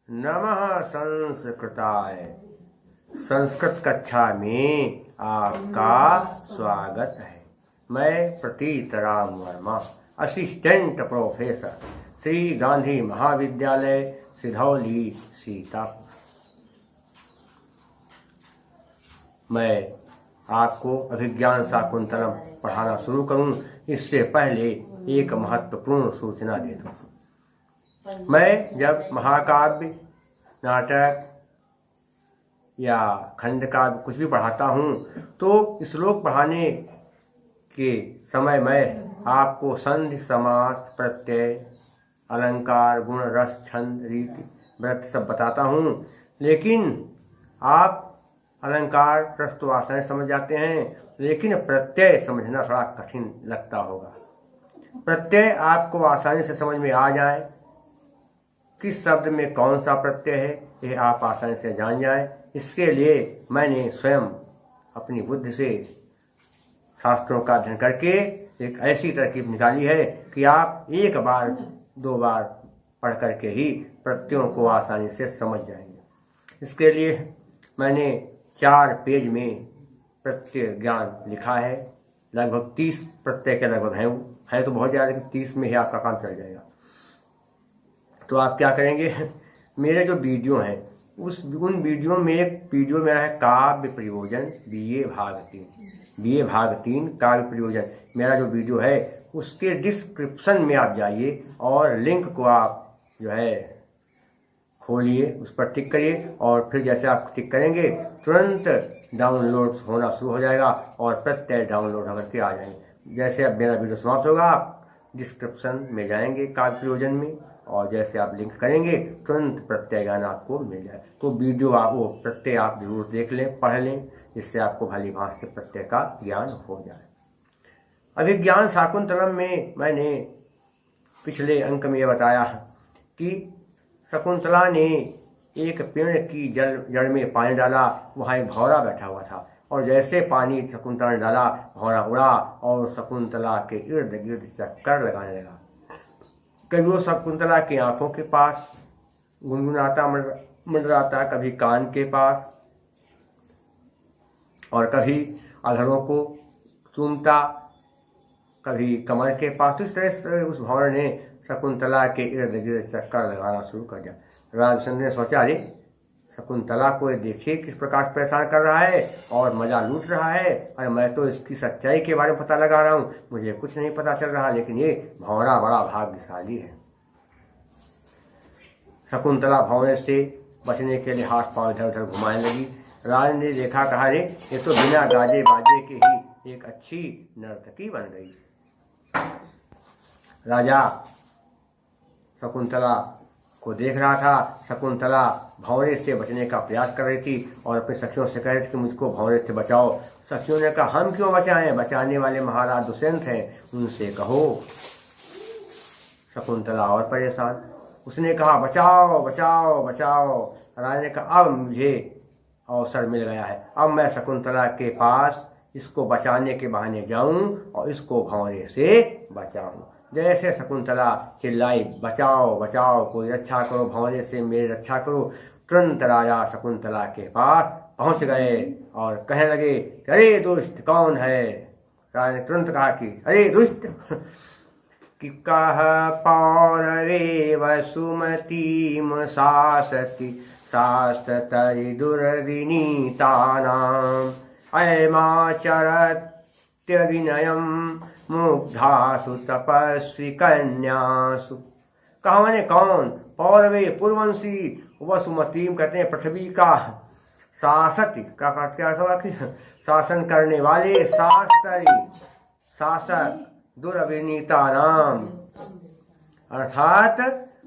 नमः संस्कृताय। संस्कृत कक्षा में आपका स्वागत है। मैं प्रतीत राम वर्मा, असिस्टेंट प्रोफेसर, श्री गांधी महाविद्यालय, सिधौली, सीतापुर। मैं आपको अभिज्ञान शाकुंतलम पढ़ाना शुरू करूं, इससे पहले एक महत्वपूर्ण सूचना देता हूं। मैं जब महाकाव्य, नाटक या खंड काव्य कुछ भी पढ़ाता हूँ तो श्लोक पढ़ाने के समय मैं आपको संधि, समास, प्रत्यय, अलंकार, गुण, रस, छंद, रीति, व्रत सब बताता हूँ। लेकिन आप अलंकार, रस तो आसानी समझ जाते हैं, लेकिन प्रत्यय समझना थोड़ा कठिन लगता होगा। प्रत्यय आपको आसानी से समझ में आ जाए, किस शब्द में कौन सा प्रत्यय है, यह आप आसानी से जान जाएं। इसके लिए मैंने स्वयं अपनी बुद्धि से शास्त्रों का अध्ययन करके एक ऐसी तरकीब निकाली है कि आप एक बार दो बार पढ़ करके ही प्रत्ययों को आसानी से समझ जाएंगे। इसके लिए मैंने 4 पेज में प्रत्यय ज्ञान लिखा है। लगभग 30 प्रत्यय के लगभग हैं तो बहुत ज़्यादा, 30 में ही आपका काम चल जाएगा। तो आप क्या करेंगे, मेरे जो वीडियो हैं उन वीडियो में एक वीडियो मेरा है काव्य प्रयोजन BA भाग 3 काव्य प्रयोजन। मेरा जो वीडियो है उसके डिस्क्रिप्शन में आप जाइए और लिंक को आप जो है खोलिए, उस पर टिक करिए और फिर जैसे आप टिक करेंगे तुरंत डाउनलोड होना शुरू हो जाएगा और प्रत्यय डाउनलोड होकर के आ जाएंगे। जैसे अब मेरा वीडियो समाप्त होगा आप डिस्क्रिप्शन में जाएंगे काव्य प्रयोजन में और जैसे आप लिंक करेंगे तुरंत प्रत्यय ज्ञान आपको मिल जाए। तो वीडियो आप वो प्रत्यय आप जरूर देख लें, पढ़ लें, जिससे आपको भली भांति से प्रत्यय का ज्ञान हो जाए। अभिज्ञान शाकुंतलम में मैंने पिछले अंक में यह बताया कि शकुंतला ने एक पेड़ की जड़ में पानी डाला, वहाँ एक भौरा बैठा हुआ था और जैसे पानी शकुंतला ने डाला भौरा उड़ा और शकुंतला के इर्द गिर्द चक्कर लगाने लगा। कभी वो शकुंतला की आंखों के पास गुनगुनाता मंडराता, कभी कान के पास और कभी अधरों को चूमता, कभी कमर के पास। तो इस तरह से उस भंवर ने शकुंतला के इर्द गिर्द चक्कर लगाना शुरू कर दिया। राजचंद्र ने सोचा, अरे शकुंतला को देखिए किस प्रकार से परेशान कर रहा है और मजा लूट रहा है। अरे मैं तो इसकी सच्चाई के बारे में पता लगा रहा हूँ, मुझे कुछ नहीं पता चल रहा, लेकिन ये भंवरा बड़ा भाग्यशाली है। शकुंतला भंवरे से बचने के लिए हाथ पांव इधर उधर घुमाने लगी। राज ने देखा, कहा, अरे ये तो बिना गाजे बाजे के ही एक अच्छी नर्तकी बन गई। राजा शकुंतला को देख रहा था। शकुंतला भंवरे से बचने का प्रयास कर रही थी और अपने सखियों से कह रही थी कि मुझको भंवरे से बचाओ। सखियों ने कहा, हम क्यों बचाएं, बचाने वाले महाराज दुष्यंत हैं, उनसे कहो। शकुंतला और परेशान, उसने कहा, बचाओ बचाओ बचाओ। राजा ने कहा, अब मुझे अवसर मिल गया है, अब मैं शकुंतला के पास इसको बचाने के बहाने जाऊं और इसको भंवरे से बचाऊं। जैसे शकुंतला चिल्लाई, बचाओ बचाओ, कोई रक्षा करो, भंवरे से मेरी रक्षा करो। तुरंत राजा शकुंतला के पास पहुंच गए और कहने लगे, अरे दुष्ट कौन है। राजा ने तुरंत कहा कि अरे दुष्ट कि कह पौरवेव सुमतीम शासति शास्तरि दुर्विनीतानाम अयमाचरत्य विनयम मुग्धासु तपस्वी कन्यासु। कहा मैंने कौन, पौरवे पूर्ववंशी, वसुमतीम कहते हैं पृथ्वी का शासक का क्या कि शासन करने वाले, शासक, दुर्विनीता नाम अर्थात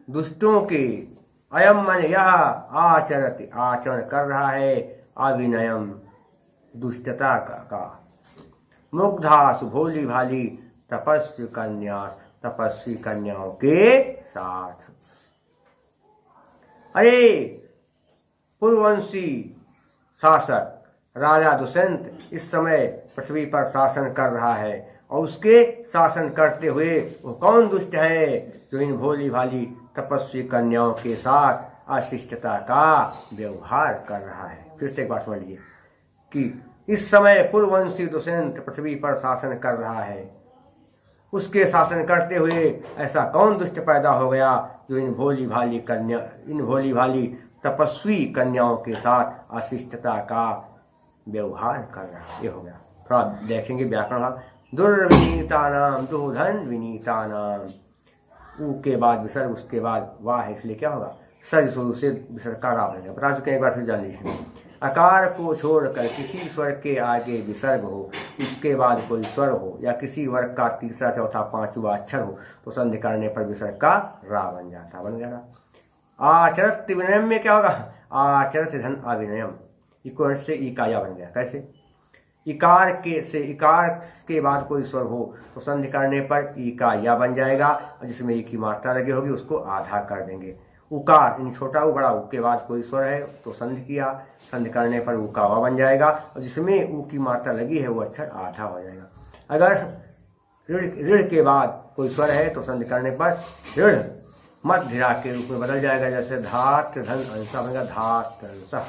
दुष्टों के, अयम मन यह आचरति आचरण कर रहा है, अविनयम दुष्टता का, मुग्धासु भोली भाली, तपस्वी कन्याओं के साथ। अरे पूर्ववंशी शासक राजा दुष्यंत इस समय पृथ्वी पर शासन कर रहा है और उसके शासन करते हुए वो कौन दुष्ट है जो इन भोली भाली तपस्वी कन्याओं के साथ अशिष्टता का व्यवहार कर रहा है। फिर से एक बात समझ लीजिए कि इस समय पुरवंशी दुष्यंत पृथ्वी पर शासन कर रहा है। उसके शासन करते हुए ऐसा कौन दुष्ट पैदा हो गया जो इन भोली भाली तपस्वी कन्याओं के साथ अशिष्टता का व्यवहार कर रहा है। ये हो गया। थोड़ा देखेंगे व्याकरण भाग। दुर्विनीता नाम दुधन विनीता नाम, ऊ के बाद विसर्ग, उसके बाद वाह है, इसलिए क्या होगा सज शुरू से विसर्ग का रा बनेगा। बता चुके हैं, एक बार फिर जान लीजिए। अकार को छोड़कर किसी स्वर के आगे विसर्ग हो, उसके बाद कोई स्वर हो या किसी वर्ग का तीसरा चौथा पांचवा अक्षर हो तो संधि करने पर विसर्ग का रा बन जाता। बन गया। आचरत विनयम में क्या होगा? आचरत धन अविनयम, इको से इकाया बन गया। कैसे? इकार के बाद कोई स्वर हो तो संधि करने पर इकाया बन जाएगा, और जिसमें एक की मात्रा लगी होगी उसको आधा कर देंगे। उकार यानी छोटा उ बड़ा उ के बाद कोई स्वर है तो संधि किया, संधि करने पर उकावा बन जाएगा, और जिसमें उ की मात्रा लगी है वो अक्षर आधा हो जाएगा। अगर ऋण के बाद कोई स्वर है तो संधि करने पर ऋण मध्यरा के रूप में बदल जाएगा, जैसे धात धन अंसा बनेगा धात अंसा।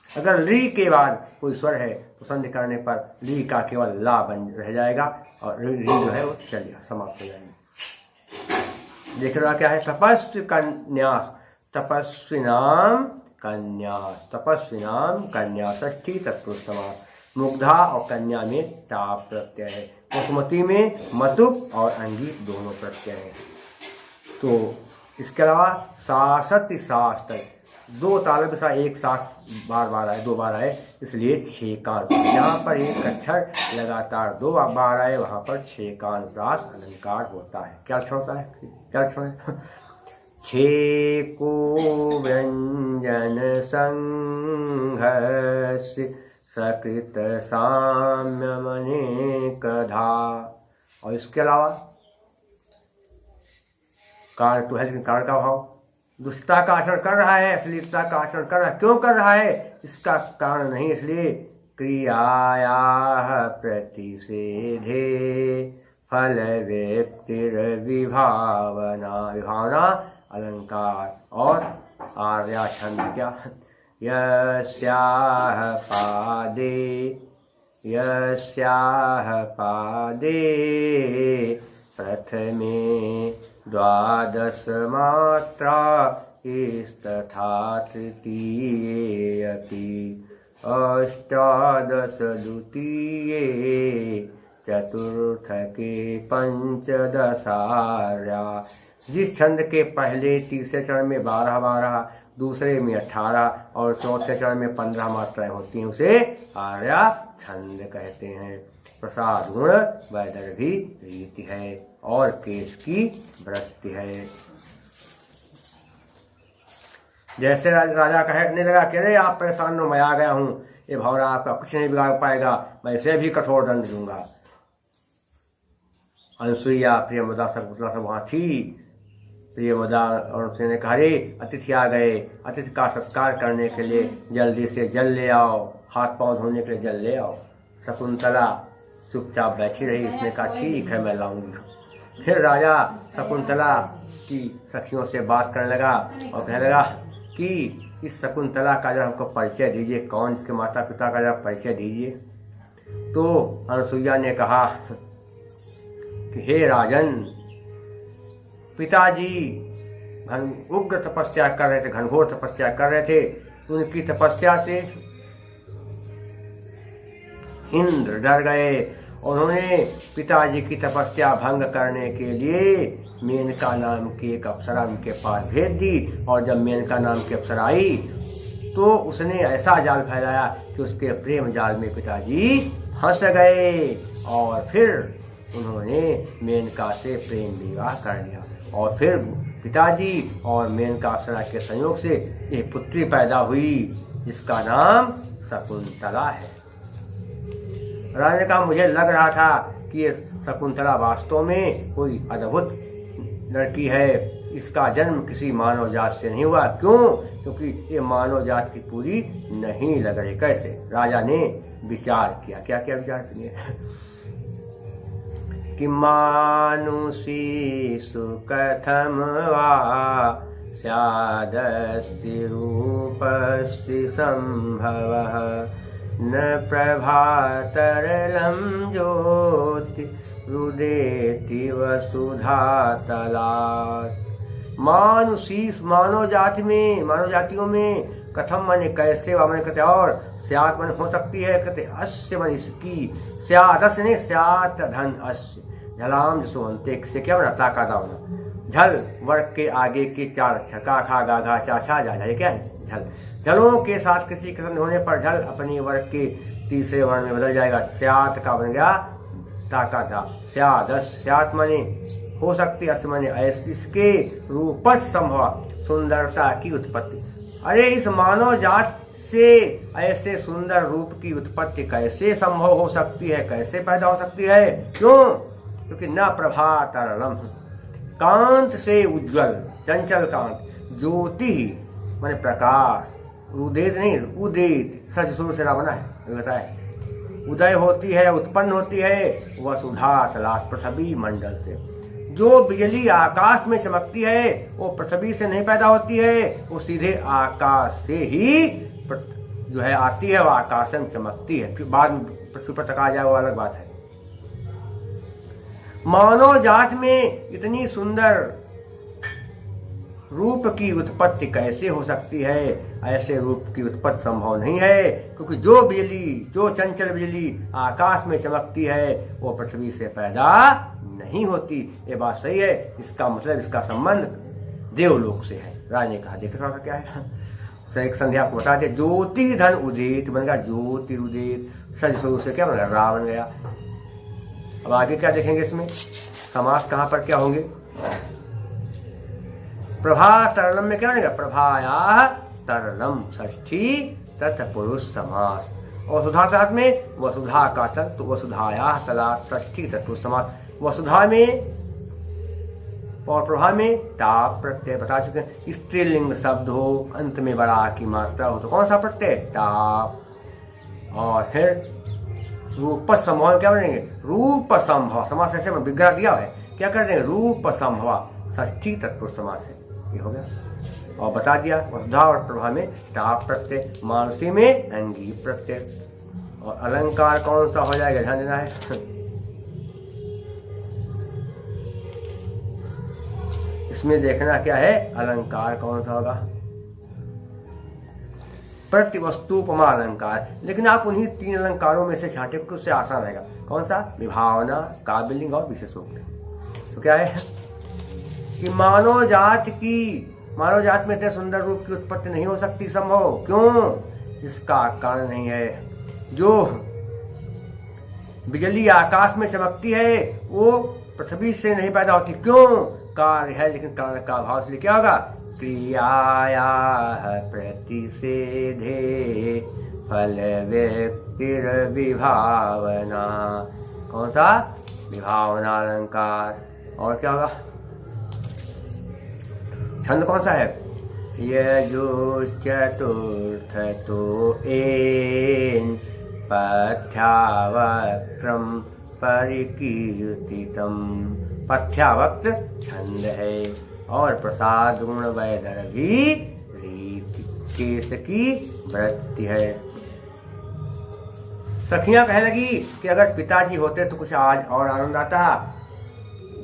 अगर ली के बाद कोई स्वर है तो संधि करने पर ली का केवल ला बन रह जाएगा, और री जो है वो चलिए समाप्त हो जाएगी। देख रहा क्या है? तपस्वी कन्यास, तपस्विनाम कन्यास, तपस्विनाम कन्या षष्ठी तत्पुरुष समास। मुग्धा और कन्या में टाप प्रत्यय है, बसुमती में मतुप और अंगी दोनों प्रत्यय हैं। तो इसके अलावा सासति शास्त्र, दो तालब के साथ एक साथ बार आए, दो बार आए, इसलिए 6 कान। यहाँ पर एक अक्षर लगातार 2 बार आए, वहाँ पर 6 कान प्रास अलंकार होता है। क्या अक्षर होता है? क्या अक्षर है? 6 को व्यंजन संघर्ष सकृत साम्य मने कधा। और इसके अलावा कारण तो है, लेकिन कारण का भाव दुष्टता का आचरण कर रहा है, अश्लीलता का आचरण कर रहा है। क्यों कर रहा है इसका कारण नहीं, इसलिए क्रियाया प्रतिषेधे फल व्यक्तिर विभावना, विभावना अलंकार और आर्या छंद। क्या? यस्याह पादे प्रथमे 12 मात्रा इस्तथा तृतीये अपि 18 द्वितीये चतुर्थके 15 जिस छंद के पहले तीसरे चरण में 12, दूसरे में 18 और चौथे चरण में 15 मात्राएं होती हैं उसे आर्या छंद कहते हैं। प्रसाद गुण वैदर्भी रीति है और केश की वृत्ति है। जैसे राजा कहने लगा कि अरे आप परेशान हो, मैं आ गया हूँ, ये भौरा आपका कुछ नहीं बिगाड़ पाएगा, मैं इसे भी कठोर दंड दूंगा। अनसुईया प्रियमदा शकुंतला सब वहाँ थी। प्रियमदा और उसने कहा अरे अतिथि आ गए, अतिथि का सत्कार करने के लिए जल्दी से जल ले आओ, हाथ पांव धोने के लिए जल ले आओ। शकुंतला चुपचाप बैठी रही। इसने कहा ठीक है मैं लाऊंगी। फिर राजा शकुंतला की सखियों से बात करने लगा और कहने लगा कि इस शकुंतला का जरा हमको परिचय दीजिए, कौन इसके माता पिता का जरा परिचय दीजिए। तो अनसुईया ने कहा कि हे राजन, पिताजी उग्र तपस्या कर रहे थे, घनघोर तपस्या कर रहे थे। उनकी तपस्या से इंद्र डर गए। उन्होंने पिताजी की तपस्या भंग करने के लिए मेनका नाम की एक अप्सरा उनके पास भेज दी। और जब मेनका नाम की अप्सरा आई तो उसने ऐसा जाल फैलाया कि उसके प्रेम जाल में पिताजी फंस गए। और फिर उन्होंने मेनका से प्रेम विवाह कर लिया। और फिर पिताजी और मेनका अप्सरा के संयोग से एक पुत्री पैदा हुई जिसका नाम शकुंतला है। राजा ने कहा मुझे लग रहा था कि ये शकुंतला वास्तव में कोई अद्भुत लड़की है, इसका जन्म किसी मानव जात से नहीं हुआ। क्यों? क्योंकि ये मानव जात की पूरी नहीं लग रही। कैसे? राजा ने विचार किया। क्या क्या विचार किए? कि मानुषी सुकथम वा स्यादस्य रूपस्य संभवः न प्रभातरलं ज्योति रुदेति वसुधातलात्। मानव जातियों में कथम माने कैसे व माने कहते और स्यात् माने हो सकती है, कहते अस्य माने इसकी, स्यात् अस्य नहीं स्यात् धन अस्य झलाम जसोवंते से क्या बना ताका दावना। झल वर्ग के आगे के चार अक्षर का खा गा घा चा छा जा ये क्या है झल। झलों के साथ किसी किस्म होने पर झल अपनी वर्ग के तीसरे वर्ण में बदल जाएगा। स्यात् का बन गया ताका था। स्यात् माने हो सकती, अस माने ऐसे इसके रूप संभव सुंदरता की उत्पत्ति। अरे इस मानव जात से ऐसे सुंदर रूप की उत्पत्ति कैसे संभव हो सकती है, कैसे पैदा हो सकती है? क्यों? क्योंकि न प्रभातरलम कांत से उज्ज्वल चंचल कांत, ज्योति माने प्रकाश, उदेत नहीं उदित सच सूर्य से बना है बताए, उदय होती है उत्पन्न होती है वसुधा तलाश पृथ्वी मंडल से। जो बिजली आकाश में चमकती है वो पृथ्वी से नहीं पैदा होती है, वो सीधे आकाश से ही जो है आती है, वो आकाश में चमकती है, फिर बाद में पृथ्वी पर तक आ जाए वो अलग बात है। मानव जात में इतनी सुंदर रूप की उत्पत्ति कैसे हो सकती है? ऐसे रूप की उत्पत्ति संभव नहीं है, क्योंकि जो चंचल बिजली आकाश में चमकती है वो पृथ्वी से पैदा नहीं होती। ये बात सही है। इसका मतलब इसका संबंध देवलोक से है। राज ने कहा देख थोड़ा क्या है सही संध्या आपको बता दे। ज्योति धन उदित बन गया ज्योति उदित, सज स्वरूप से क्या बन गया रा बन गया। अब आगे क्या देखेंगे इसमें समास कहाँ पर क्या होंगे। प्रभा तरलम में क्या बनेगा प्रभाया तरलम षष्ठी तत्पुरुष समास। और वसुधा साथ में वसुधा का तत् तो वसुधाया तलात् षष्ठी तत्पुरुष समास। वसुधा में और प्रभा में टाप प्रत्यय बता चुके हैं। स्त्रीलिंग शब्द हो अंत में बड़ा की मात्रा हो तो कौन सा प्रत्यय टाप। और फिर रूप संभव क्या बनेंगे रूप संभव समास ऐसे में विग्रह दिया है क्या कर देंगे रूप संभव षष्ठी तत्पुरुष समास है ये हो गया। और बता दिया वसुधा और प्रभा में टाप प्रत्यय, मानसी में अंगी प्रत्यय। और अलंकार कौन सा हो जाएगा ध्यान देना है। इसमें देखना क्या है अलंकार कौन सा होगा प्रतिवस्तुपमा अलंकार। लेकिन आप उन्हीं तीन अलंकारों में से छांटे क्योंकि उससे आसान रहेगा। कौन सा विभावना काव्यलिंग और विशेषोक्त। तो क्या है कि मानव जात में इतने सुंदर रूप की उत्पत्ति नहीं हो सकती संभव। क्यों? इसका कारण नहीं है। जो बिजली आकाश में चमकती है वो पृथ्वी से नहीं पैदा होती। क्यों? कार्य है लेकिन कारण का अभाव इसलिए क्या होगा क्रियाया प्रतिषेधे फल व्यक्तिर विभावना। कौन सा विभावना अलंकार। और क्या होगा छंद कौन सा है यजुः चतुर्थ तो एन पथ्यावक्त्रम परिकीर्तितम। पथ्यावक्त छंद है और प्रसाद गुण वैदर्भी रीति केश की वृत्ति है। सखियां कहने लगी कि अगर पिताजी होते तो कुछ आज और आनंद आता।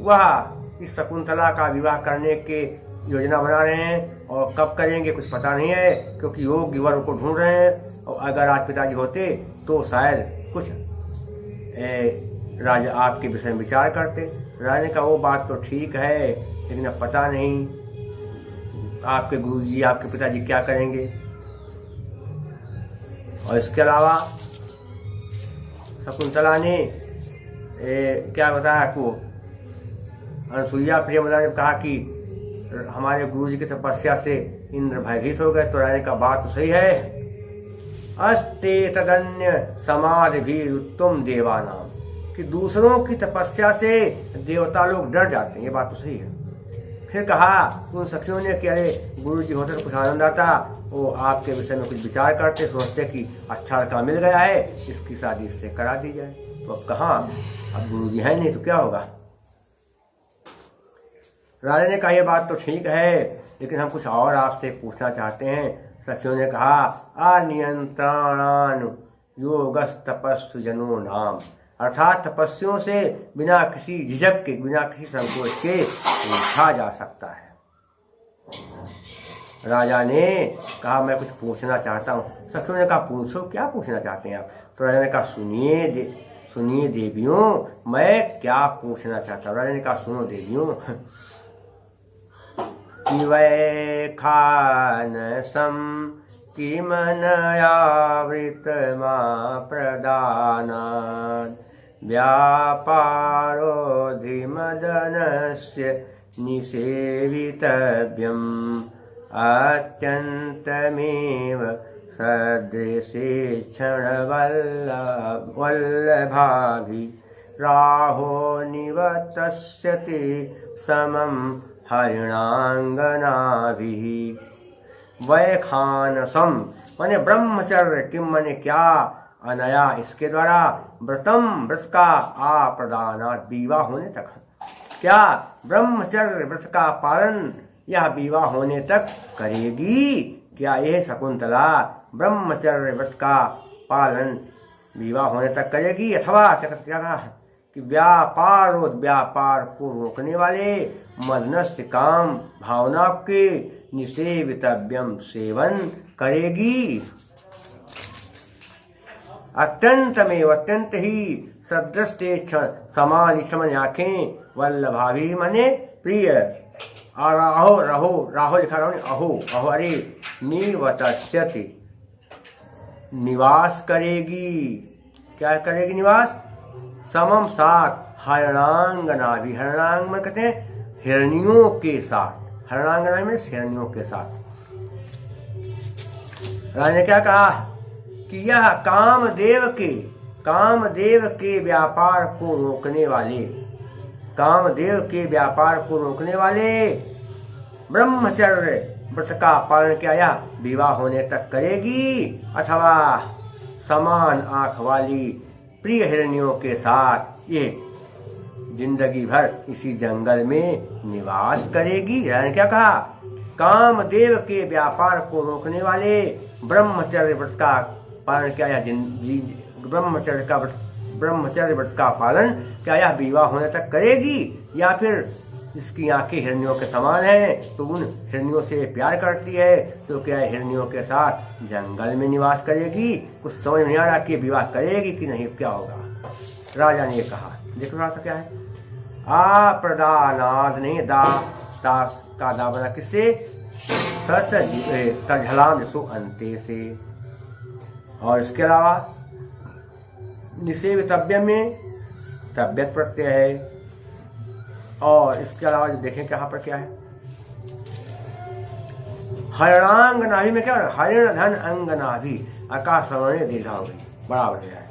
वह इस शकुंतला का विवाह करने के योजना बना रहे हैं और कब करेंगे कुछ पता नहीं है, क्योंकि योग्य वर को ढूंढ रहे हैं। और अगर आज पिताजी होते तो शायद कुछ राजा आपके विषय में विचार करते। राजा ने कहा वो बात तो ठीक है लेकिन अब पता नहीं आपके गुरुजी आपके पिताजी क्या करेंगे। और इसके अलावा शकुंतला ने क्या बताया आपको अनसुईया प्रियमला ने कहा कि हमारे गुरुजी की तपस्या से इंद्र भयभीत हो गए। तो राजा का बात तो सही है। अस्ते तदन्य समाधि भी उत्तम देवानाम कि दूसरों की तपस्या से देवता लोग डर जाते हैं। ये बात तो सही है। फिर कहा उन सखियों ने कि अरे गुरुजी होते तो कुछ आनंद आता। वो आपके विषय में कुछ विचार करते सोचते कि अच्छा लड़का मिल गया है इसकी शादी इससे करा दी जाए। तो अब कहाँ अब गुरुजी है नहीं तो क्या होगा। राजा ने कहा यह बात तो ठीक है लेकिन हम कुछ और आपसे पूछना चाहते हैं। सखियों ने कहा, अनियंत्रणान योगस्तपस्सु जनो नाम, अर्थात तपस्वियों से बिना किसी झिझक के, बिना किसी संकोच के पूछा जा सकता है। राजा ने कहा, मैं कुछ पूछना चाहता हूँ। सखियों ने कहा, पूछो, क्या पूछना चाहते हैं आप? तो राजा ने कहा, सुनिए देवियों, मैं क्या पूछना चाहता हूँ। राजा ने कहा, सुनो देवियों, कि वै खान सम कि मनयावृत मा प्रदाना व्यापारोधिमदनस्य निसेवितव्यम् अत्यन्तमेव सदृशेक्षणवल्लभाभि राहो निवतस्यते समं हरिणांगनाभिः। वैखानसम माने ब्रह्मचर्य, किम माने क्या, अनया इसके द्वारा, व्रतम व्रत का, आप्रदानात् विवाह होने तक, क्या ब्रह्मचर्य व्रत का पालन यह विवाह होने तक करेगी? क्या यह शकुंतला ब्रह्मचर्य व्रत का पालन विवाह होने तक करेगी? अथवा क्या कहा कि व्यापार को रोकने वाले मदनस्य काम भावना के निसेवितव्यम सेवन करेगी। अत्यंत ही सदृष्टे समान क्षण आंखें, वल्लभाभी मने प्रिय, और राहो लिखा रहा हूँ, अहो अरे, निवतस्यति निवास करेगी। क्या करेगी निवास? समम साथ, हरणांगनाभि, हरणांग में कहते हैं हिरनियों के साथ, हरणांगना में हिरनियों के साथ। राजा ने क्या कहा कि यह कामदेव के व्यापार को रोकने वाले ब्रह्मचर्य व्रत का पालन किया या विवाह होने तक करेगी, अथवा समान आंख वाली प्रिय हिरनियों के साथ ये जिंदगी भर इसी जंगल में निवास करेगी। राजा ने क्या कहा? कामदेव के व्यापार को रोकने वाले ब्रह्मचर्य व्रत का पालन किया या ब्रह्मचर्य व्रत का पालन क्या यह विवाह होने तक करेगी, या फिर इसकी आंखें हिरनियों के समान हैं तो उन हिरनियों से प्यार करती है, तो क्या हिरनियों के साथ जंगल में निवास करेगी? कुछ समझ नहीं आ रहा कि विवाह करेगी कि नहीं, क्या होगा। राजा ने कहा, देखो राजा क्या है, आप्रदानाद नहीं, दास का दा बना किससे? तझलाम जसो अंते से। और इसके अलावा निसेवितव्य में तब्यत प्रत्यय है, और इसके अलावा जो देखें कि यहाँ पर क्या है, हरणांगनाभि में क्या है? हरिण धन अंगनाभि, आकाश सवर्ण दीर्घा हो गई, बराबर है।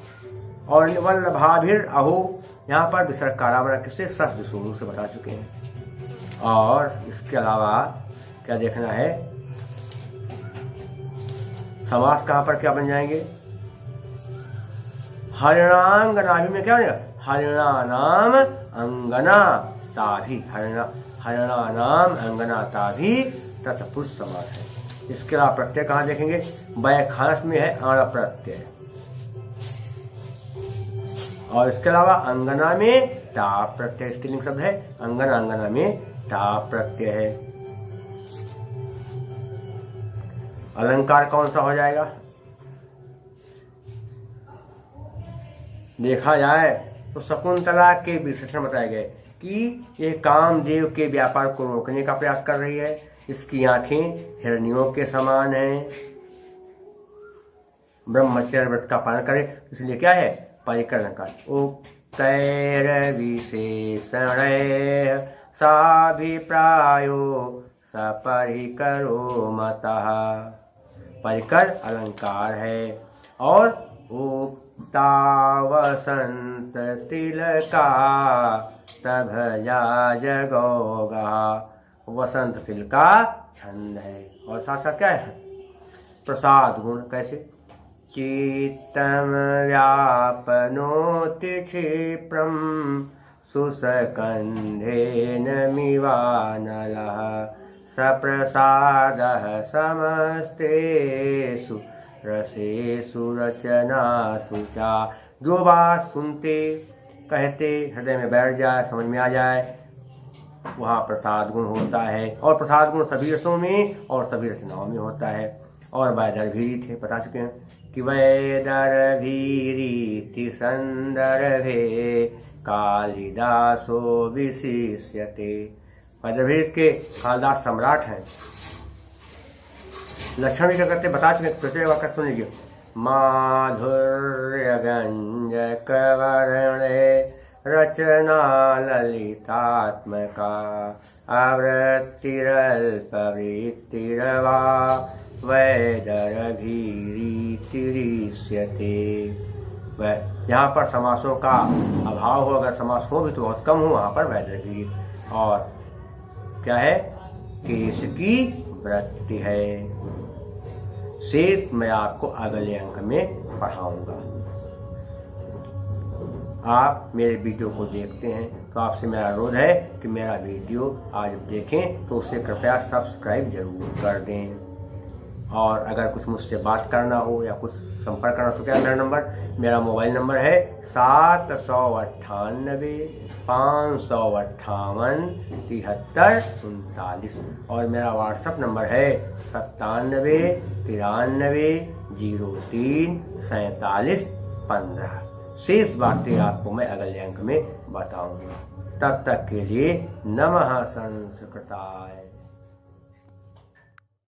और वल्लभाभिर अहो, यहाँ पर विसर्ग कारा बना किससे? सस शुरू से बता चुके हैं। और इसके अलावा क्या देखना है, समास कहाँ पर क्या बन जाएंगे? हरिणांगनाभि में क्या है? हरिणानाम अंगना ताभि, हरिणानाम अंगना ताभि तत्पुरुष समास है। इसके अलावा प्रत्यय कहाँ देखेंगे? वैखानस में है आण प्रत्यय, और इसके अलावा अंगना में ता प्रत्यय, स्त्रीलिंग शब्द है, अंगना में ता प्रत्यय है। अलंकार कौन सा हो जाएगा? देखा जाए तो शकुंतला के विशेषण बताए गए कि ये कामदेव के व्यापार को रोकने का प्रयास कर रही है, इसकी आंखें हिरनियों के समान हैं, ब्रह्मचर्य व्रत का पालन करे, इसलिए क्या है? परिकर अलंकार। उक्तैर विशेषण साभिप्रायो सपरिकरो मतः, परिकर अलंकार है। और उक्ता वसंत तिलका तभजा जगोगा, वसंत तिलका छंद है, और साथ साथ क्या है? प्रसाद गुण। कैसे? चित्तम व्यापनोति क्षिप्रम सुसकंधेन मिवानलः सप्रसादः समस्तेषु रसेषु रचनासु चा। जो बात सुनते कहते हृदय में बैठ जाए, समझ में आ जाए, वहाँ प्रसाद गुण होता है। और प्रसाद गुण सभी रसों में और सभी रचनाओं में होता है। और वैदर्भीरी थे, बता चुके हैं कि वैदर्भीरीति संदर्भे कालिदासो विशिष्यते। वैदर्भीर के कालिदास सम्राट हैं। लक्षण भी क्या करते बता चुके, प्रत्येक वाक्य सुन लीजिए। माधुर्य गंजक वर्णे रचना ललितात्मका आवृत्तिरल्पवृत्तिरवा वैदर्भीरीतिरिष्यते। यहाँ पर समासों का अभाव हो, अगर समास हो भी तो बहुत कम हो, वहाँ पर वैदर्भी। और क्या है कि इसकी वृत्ति है। शेष मैं आपको अगले अंक में पढ़ाऊंगा। आप मेरे वीडियो को देखते हैं तो आपसे मेरा अनुरोध है कि मेरा वीडियो आज देखें तो उसे कृपया सब्सक्राइब जरूर कर दें। और अगर कुछ मुझसे बात करना हो या कुछ संपर्क करना तो क्या मेरा नंबर, मेरा मोबाइल नंबर है 798-558-7339 और मेरा व्हाट्सएप नंबर है 9793034715। शेष बातें आपको मैं अगले अंक में बताऊंगा। तब तक के लिए नमः संस्कृताय।